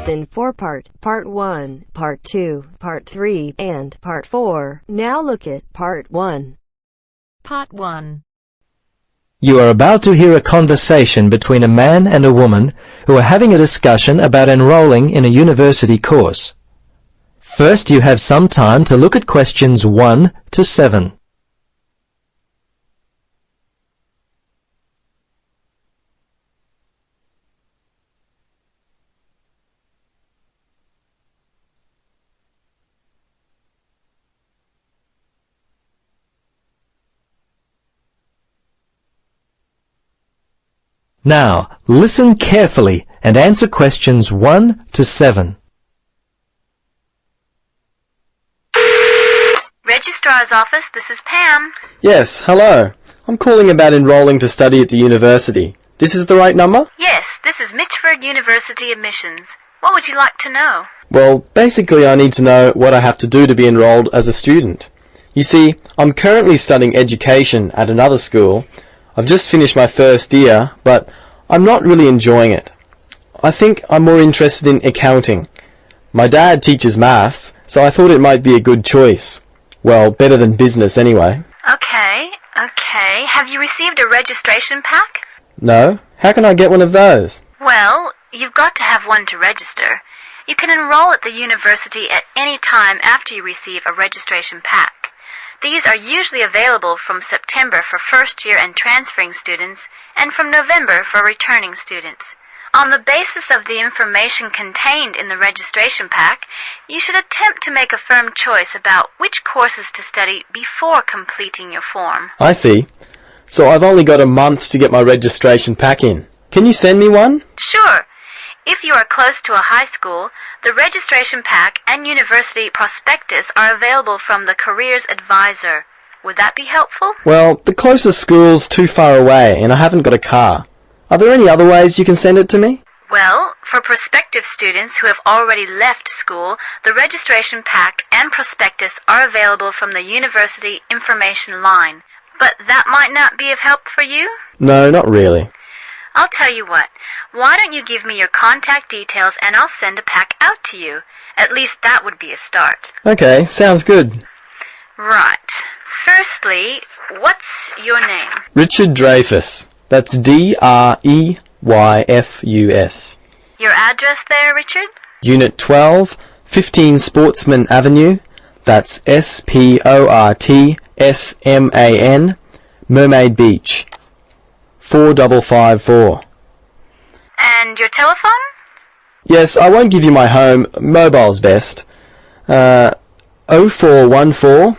in four-part, Part 1, Part 2, Part 3, and Part 4. Now look at Part 1. Part 1. You are about to hear a conversation between a man and a woman who are having a discussion about enrolling in a university course. First, you have some time to look at questions 1 to 7. Now, listen carefully and answer questions 1 to 7. Registrar's office, this is Pam. Yes, hello. I'm calling about enrolling to study at the university. This is the right number? Yes, this is Mitchford University admissions. What would you like to know? Well, basically I need to know what I have to do to be enrolled as a student. You see, I'm currently studying education at another school. I've just finished my first year, but I'm not really enjoying it. I think I'm more interested in accounting. My dad teaches maths, so I thought it might be a good choice. Well, better than business anyway. Okay. Have you received a registration pack? No? How can I get one of those? Well, you've got to have one to register. You can enroll at the university at any time after you receive a registration pack. These are usually available from September for first-year and transferring students, and from November for returning students. On the basis of the information contained in the registration pack, you should attempt to make a firm choice about which courses to study before completing your form. I see. So I've only got a month to get my registration pack in. Can you send me one? Sure. If you are close to a high school, the registration pack and university prospectus are available from the Careers Advisor. Would that be helpful? Well, the closest school's too far away and I haven't got a car. Are there any other ways you can send it to me? Well, for prospective students who have already left school, the registration pack and prospectus are available from the university information line. But that might not be of help for you? No, not really. I'll tell you what. Why don't you give me your contact details and I'll send a pack out to you. At least that would be a start. Okay, sounds good. Right. Firstly, what's your name? Richard Dreyfus. That's D-R-E-Y-F-U-S. Your address there, Richard? Unit 12, 15 Sportsman Avenue. That's S-P-O-R-T-S-M-A-N, Mermaid Beach. 4554. And your telephone? Yes, I won't give you my home. Mobile's best. 0414.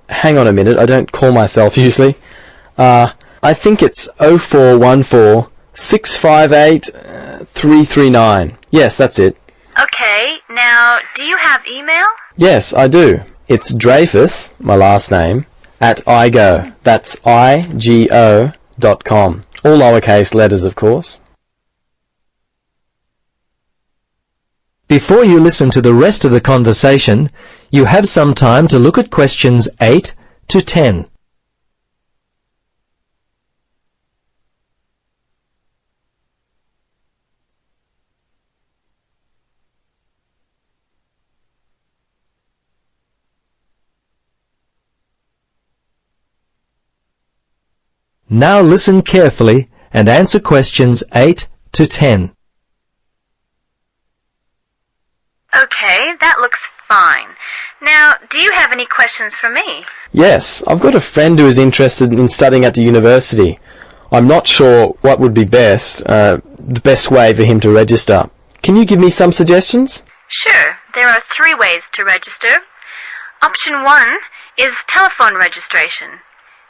Hang on a minute, I don't call myself usually. I think it's 0414 658 339. Yes, that's it. Okay, now, do you have email? Yes, I do. It's Dreyfus, my last name, at igo. That's IGO.com. All lowercase letters, of course. Before you listen to the rest of the conversation, you have some time to look at questions 8 to 10. Now listen carefully and answer questions 8 to 10. Okay, that looks fine. Now, do you have any questions for me? Yes, I've got a friend who is interested in studying at the university. I'm not sure what would be the best way for him to register. Can you give me some suggestions? Sure, there are 3 ways to register. Option 1 is telephone registration.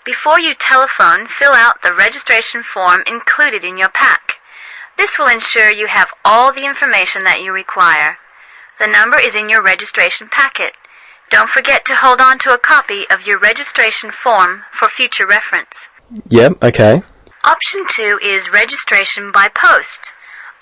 Before you telephone, fill out the registration form included in your pack. This will ensure you have all the information that you require. The number is in your registration packet. Don't forget to hold on to a copy of your registration form for future reference. Yep, okay. Option 2 is registration by post.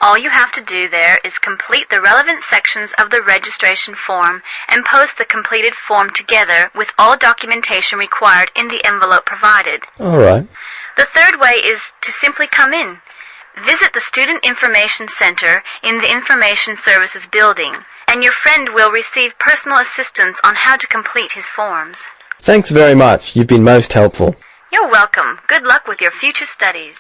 All you have to do there is complete the relevant sections of the registration form and post the completed form together with all documentation required in the envelope provided. All right. The third way is to simply come in. Visit the Student Information Center in the Information Services building, and your friend will receive personal assistance on how to complete his forms. Thanks very much. You've been most helpful. You're welcome. Good luck with your future studies.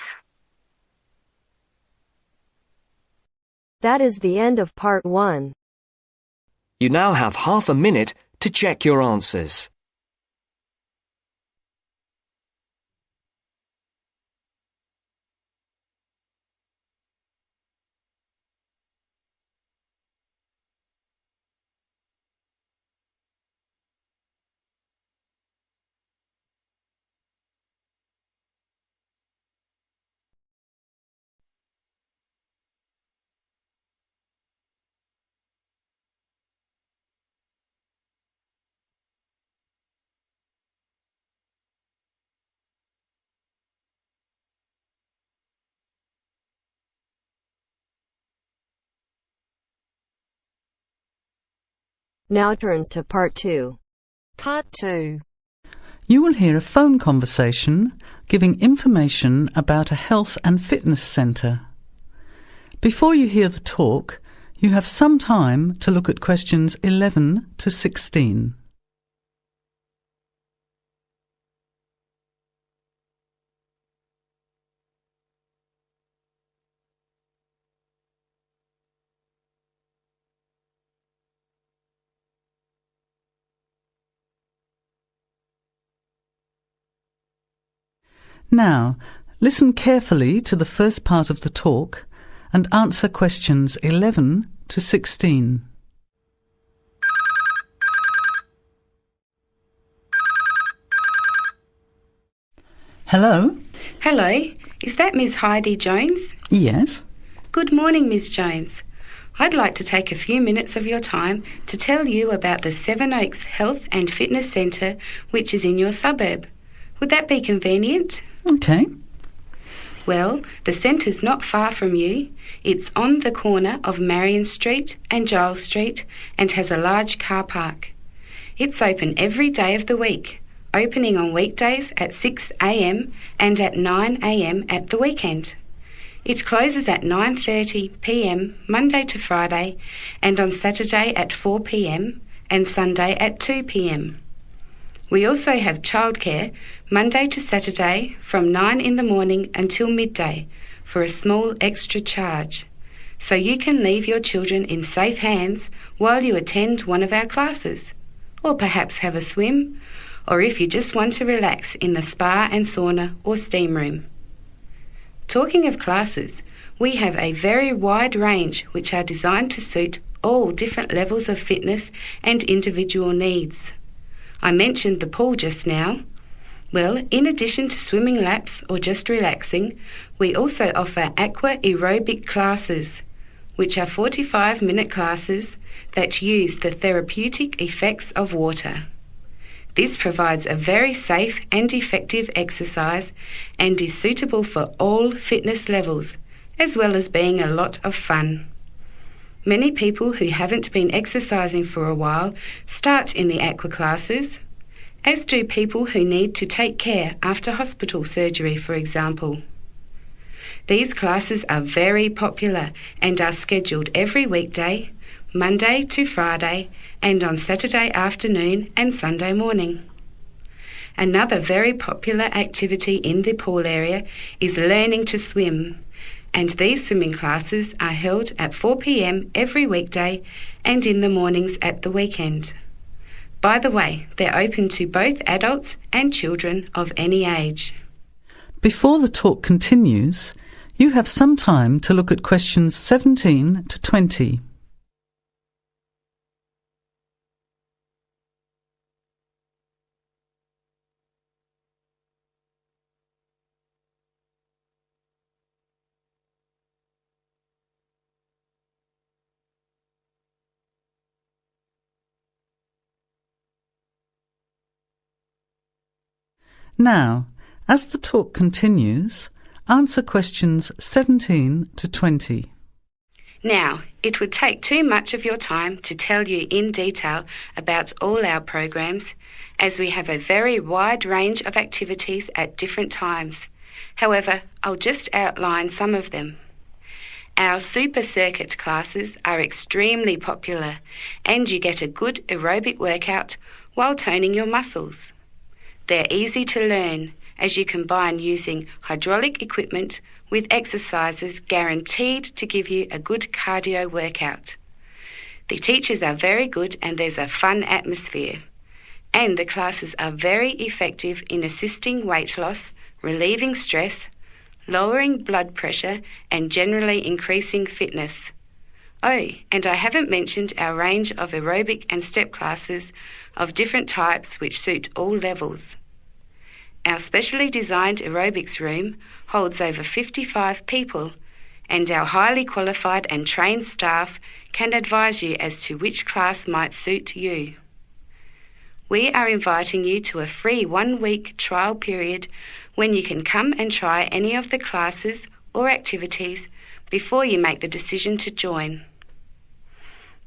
That is the end of part 1. You now have half a minute to check your answers. Now turns to part 2. Part 2. You will hear a phone conversation giving information about a health and fitness centre. Before you hear the talk, you have some time to look at questions 11 to 16. Now, listen carefully to the first part of the talk and answer questions 11 to 16. Hello? Hello, is that Miss Heidi Jones? Yes? Good morning, Miss Jones. I'd like to take a few minutes of your time to tell you about the Seven Oaks Health and Fitness Centre, which is in your suburb. Would that be convenient? Okay. Well, the centre's not far from you. It's on the corner of Marion Street and Giles Street and has a large car park. It's open every day of the week, opening on weekdays at 6 a.m. and at 9 a.m. at the weekend. It closes at 9:30 p.m. Monday to Friday and on Saturday at 4 p.m. and Sunday at 2 p.m. We also have childcare Monday to Saturday from 9 in the morning until midday for a small extra charge, so you can leave your children in safe hands while you attend one of our classes, or perhaps have a swim, or if you just want to relax in the spa and sauna or steam room. Talking of classes, we have a very wide range which are designed to suit all different levels of fitness and individual needs. I mentioned the pool just now. Well, in addition to swimming laps or just relaxing, we also offer aqua aerobic classes, which are 45-minute classes that use the therapeutic effects of water. This provides a very safe and effective exercise and is suitable for all fitness levels, as well as being a lot of fun. Many people who haven't been exercising for a while start in the aqua classes, as do people who need to take care after hospital surgery, for example. These classes are very popular and are scheduled every weekday, Monday to Friday, and on Saturday afternoon and Sunday morning. Another very popular activity in the pool area is learning to swim, and these swimming classes are held at 4 p.m. every weekday and in the mornings at the weekend. By the way, they're open to both adults and children of any age. Before the talk continues, you have some time to look at questions 17 to 20. Now, as the talk continues, answer questions 17 to 20. Now, it would take too much of your time to tell you in detail about all our programs, as we have a very wide range of activities at different times. However, I'll just outline some of them. Our super circuit classes are extremely popular and you get a good aerobic workout while toning your muscles. They're easy to learn as you combine using hydraulic equipment with exercises guaranteed to give you a good cardio workout. The teachers are very good and there's a fun atmosphere. And the classes are very effective in assisting weight loss, relieving stress, lowering blood pressure and generally increasing fitness. Oh, and I haven't mentioned our range of aerobic and step classes of different types which suit all levels. Our specially designed aerobics room holds over 55 people and our highly qualified and trained staff can advise you as to which class might suit you. We are inviting you to a free 1-week trial period when you can come and try any of the classes or activities before you make the decision to join.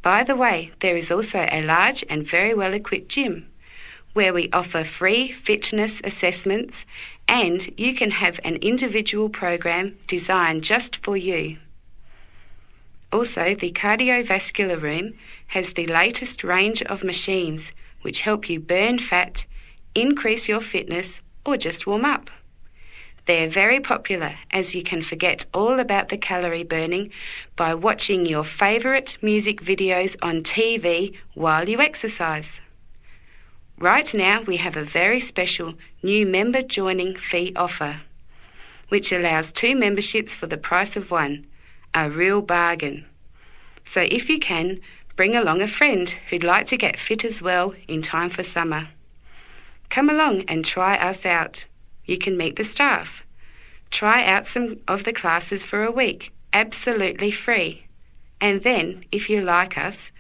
By the way, there is also a large and very well-equipped gym where we offer free fitness assessments and you can have an individual program designed just for you. Also, the cardiovascular room has the latest range of machines which help you burn fat, increase your fitness, or just warm up. They're very popular as you can forget all about the calorie burning by watching your favourite music videos on TV while you exercise. Right now we have a very special new member joining fee offer, which allows 2 memberships for the price of 1, a real bargain. So if you can, bring along a friend who'd like to get fit as well in time for summer. Come along and try us out. You can meet the staff. Try out some of the classes for a week, absolutely free. And then, if you like us,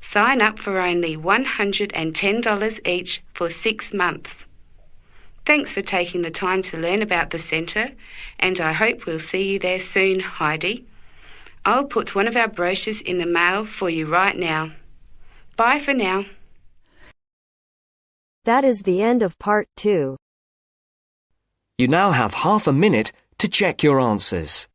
sign up for only $110 each for 6 months. Thanks for taking the time to learn about the centre, and I hope we'll see you there soon, Heidi. I'll put one of our brochures in the mail for you right now. Bye for now. That is the end of part 2. You now have half a minute to check your answers.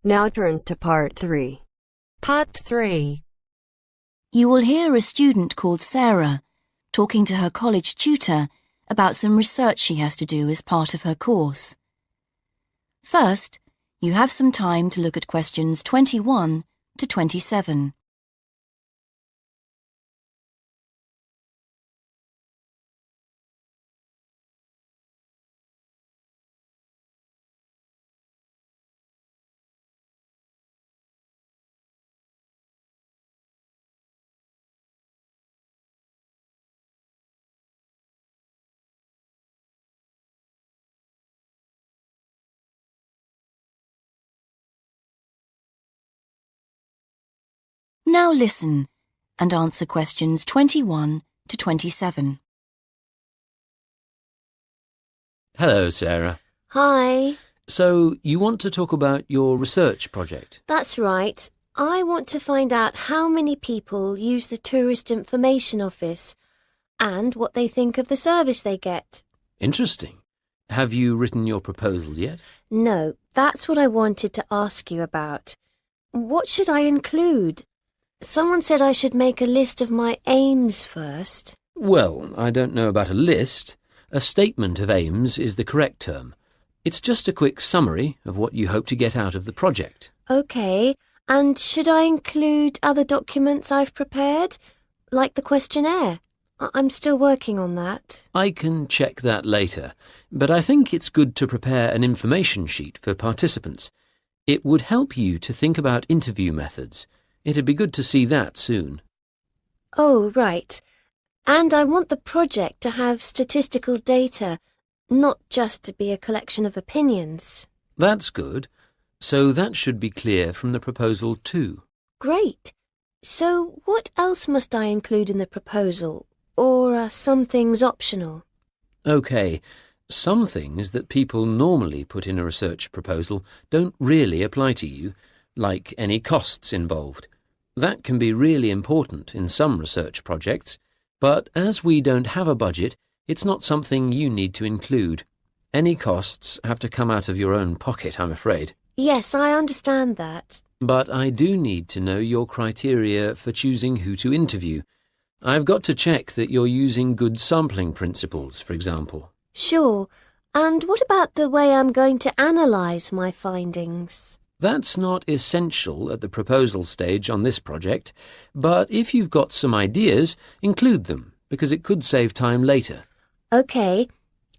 Now turns to part 3. Part 3. You will hear a student called Sarah talking to her college tutor about some research she has to do as part of her course. First, you have some time to look at questions 21 to 27. Now listen and answer questions 21 to 27. Hello, Sarah. Hi. So, you want to talk about your research project? That's right. I want to find out how many people use the Tourist Information Office and what they think of the service they get. Interesting. Have you written your proposal yet? No, that's what I wanted to ask you about. What should I include? Someone said I should make a list of my aims first. Well, I don't know about a list. A statement of aims is the correct term. It's just a quick summary of what you hope to get out of the project. OK, and should I include other documents I've prepared, like the questionnaire? I'm still working on that. I can check that later, but I think it's good to prepare an information sheet for participants. It would help you to think about interview methods. It'd be good to see that soon. Oh, right. And I want the project to have statistical data, not just to be a collection of opinions. That's good. So that should be clear from the proposal too. Great. So what else must I include in the proposal? Or are some things optional? OK, some things that people normally put in a research proposal don't really apply to you, like any costs involved. That can be really important in some research projects, but as we don't have a budget, it's not something you need to include. Any costs have to come out of your own pocket, I'm afraid. Yes, I understand that. But I do need to know your criteria for choosing who to interview. I've got to check that you're using good sampling principles, for example. Sure. And what about the way I'm going to analyse my findings? That's not essential at the proposal stage on this project, but if you've got some ideas, include them, because it could save time later. OK.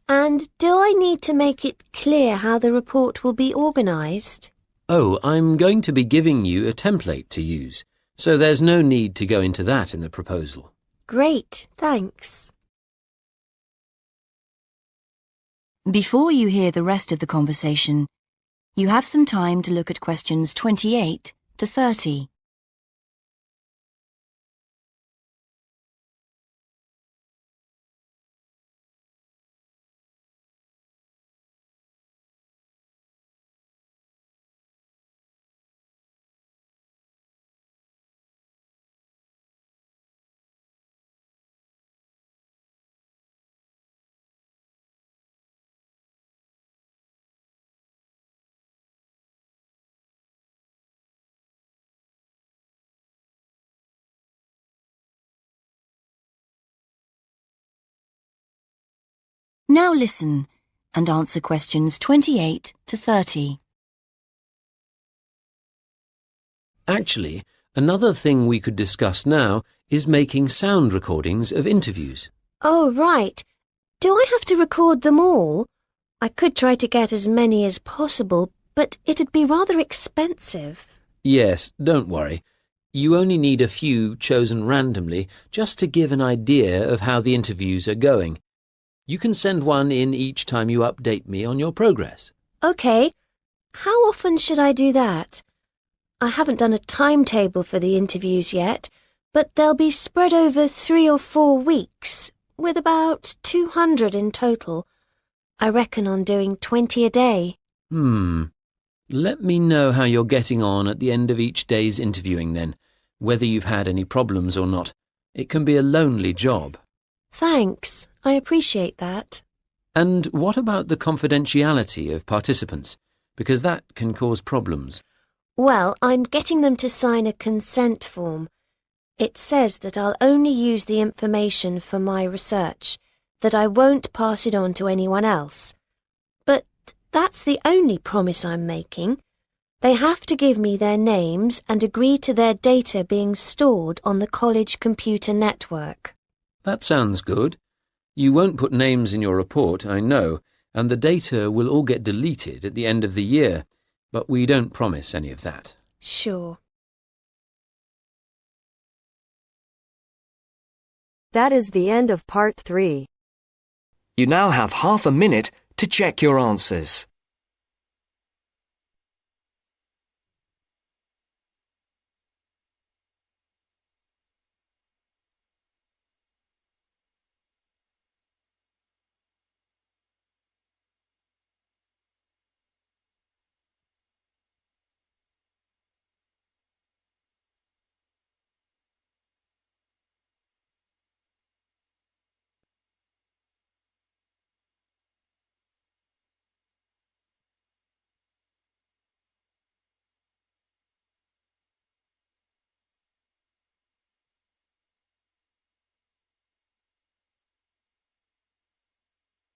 And do I need to make it clear how the report will be organised? Oh, I'm going to be giving you a template to use, so there's no need to go into that in the proposal. Great, thanks. Before you hear the rest of the conversation, you have some time to look at questions 28 to 30. Now listen and answer questions 28 to 30. Actually, another thing we could discuss now is making sound recordings of interviews. Oh, right. Do I have to record them all? I could try to get as many as possible, but it'd be rather expensive. Yes, don't worry. You only need a few chosen randomly just to give an idea of how the interviews are going. You can send one in each time you update me on your progress. OK. How often should I do that? I haven't done a timetable for the interviews yet, but they'll be spread over 3 or 4 weeks, with about 200 in total. I reckon on doing 20 a day. Let me know how you're getting on at the end of each day's interviewing then, whether you've had any problems or not. It can be a lonely job. Thanks. I appreciate that. And what about the confidentiality of participants? Because that can cause problems. Well, I'm getting them to sign a consent form. It says that I'll only use the information for my research, that I won't pass it on to anyone else. But that's the only promise I'm making. They have to give me their names and agree to their data being stored on the college computer network. That sounds good. You won't put names in your report, I know, and the data will all get deleted at the end of the year, but we don't promise any of that. Sure. That is the end of part 3. You now have half a minute to check your answers.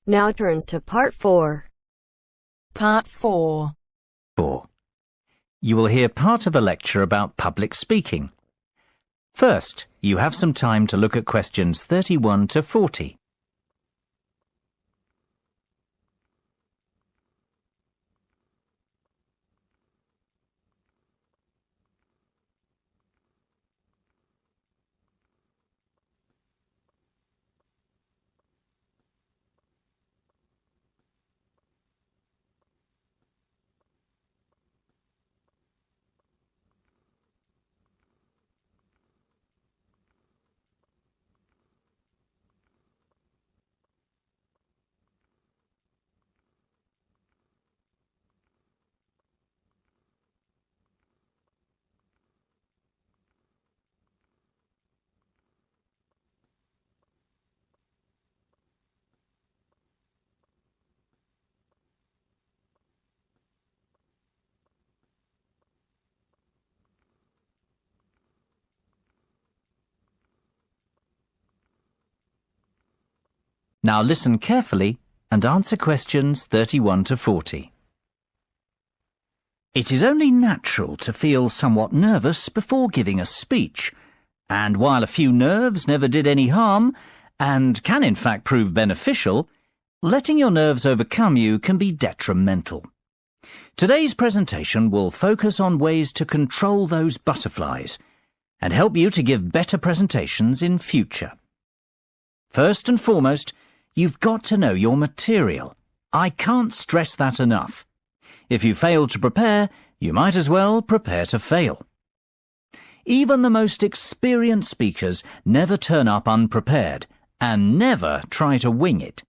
Now turns to part 4. Part 4. 4. You will hear part of a lecture about public speaking. First, you have some time to look at questions 31 to 40. Now listen carefully and answer questions 31 to 40. It is only natural to feel somewhat nervous before giving a speech, and while a few nerves never did any harm, and can in fact prove beneficial, letting your nerves overcome you can be detrimental. Today's presentation will focus on ways to control those butterflies and help you to give better presentations in future. First and foremost, you've got to know your material. I can't stress that enough. If you fail to prepare, you might as well prepare to fail. Even the most experienced speakers never turn up unprepared and never try to wing it.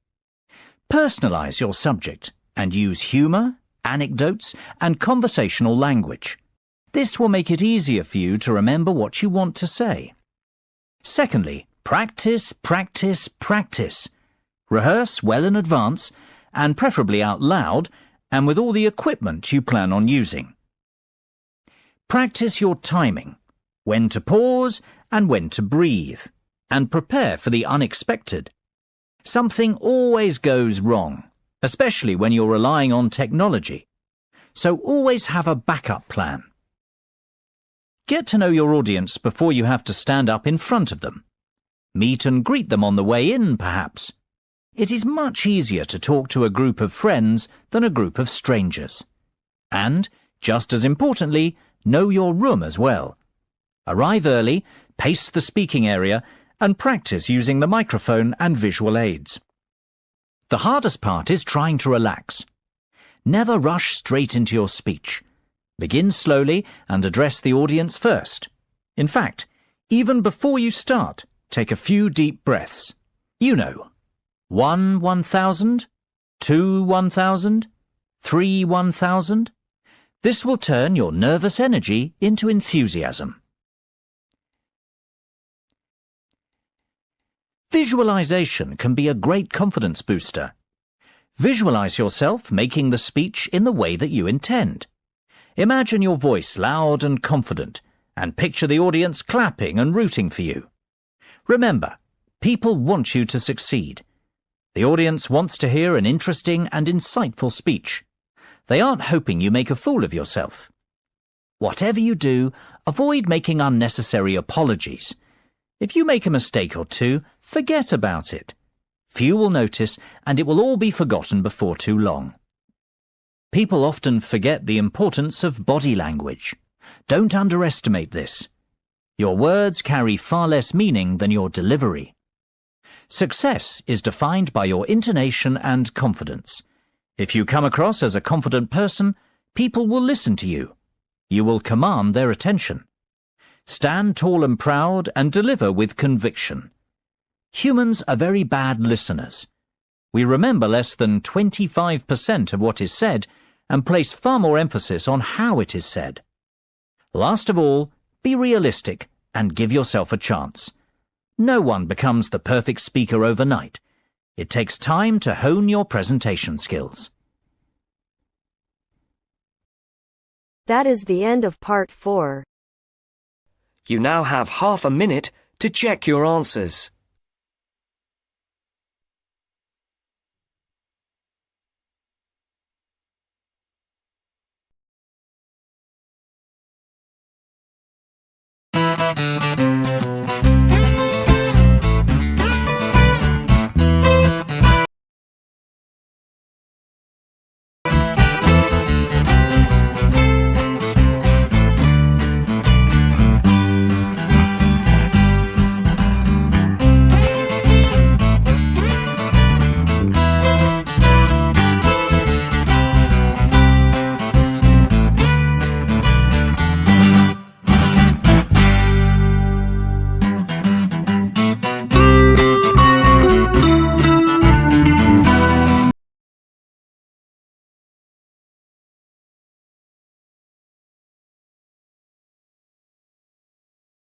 Personalize your subject and use humour, anecdotes and conversational language. This will make it easier for you to remember what you want to say. Secondly, practice, practice, practice. Rehearse well in advance and preferably out loud and with all the equipment you plan on using. Practice your timing, when to pause and when to breathe, and prepare for the unexpected. Something always goes wrong, especially when you're relying on technology, so always have a backup plan. Get to know your audience before you have to stand up in front of them. Meet and greet them on the way in, perhaps. It is much easier to talk to a group of friends than a group of strangers. And, just as importantly, know your room as well. Arrive early, pace the speaking area, and practice using the microphone and visual aids. The hardest part is trying to relax. Never rush straight into your speech. Begin slowly and address the audience first. In fact, even before you start, take a few deep breaths. You know, 1 1,000, 2 1,000, 3 1,000. This will turn your nervous energy into enthusiasm. Visualization can be a great confidence booster. Visualize yourself making the speech in the way that you intend. Imagine your voice loud and confident, and picture the audience clapping and rooting for you. Remember, people want you to succeed. The audience wants to hear an interesting and insightful speech. They aren't hoping you make a fool of yourself. Whatever you do, avoid making unnecessary apologies. If you make a mistake or two, forget about it. Few will notice, and it will all be forgotten before too long. People often forget the importance of body language. Don't underestimate this. Your words carry far less meaning than your delivery. Success is defined by your intonation and confidence. If you come across as a confident person, people will listen to you. You will command their attention. Stand tall and proud and deliver with conviction. Humans are very bad listeners. We remember less than 25% of what is said and place far more emphasis on how it is said. Last of all, be realistic and give yourself a chance. No one becomes the perfect speaker overnight. It takes time to hone your presentation skills. That is the end of part 4. You now have half a minute to check your answers.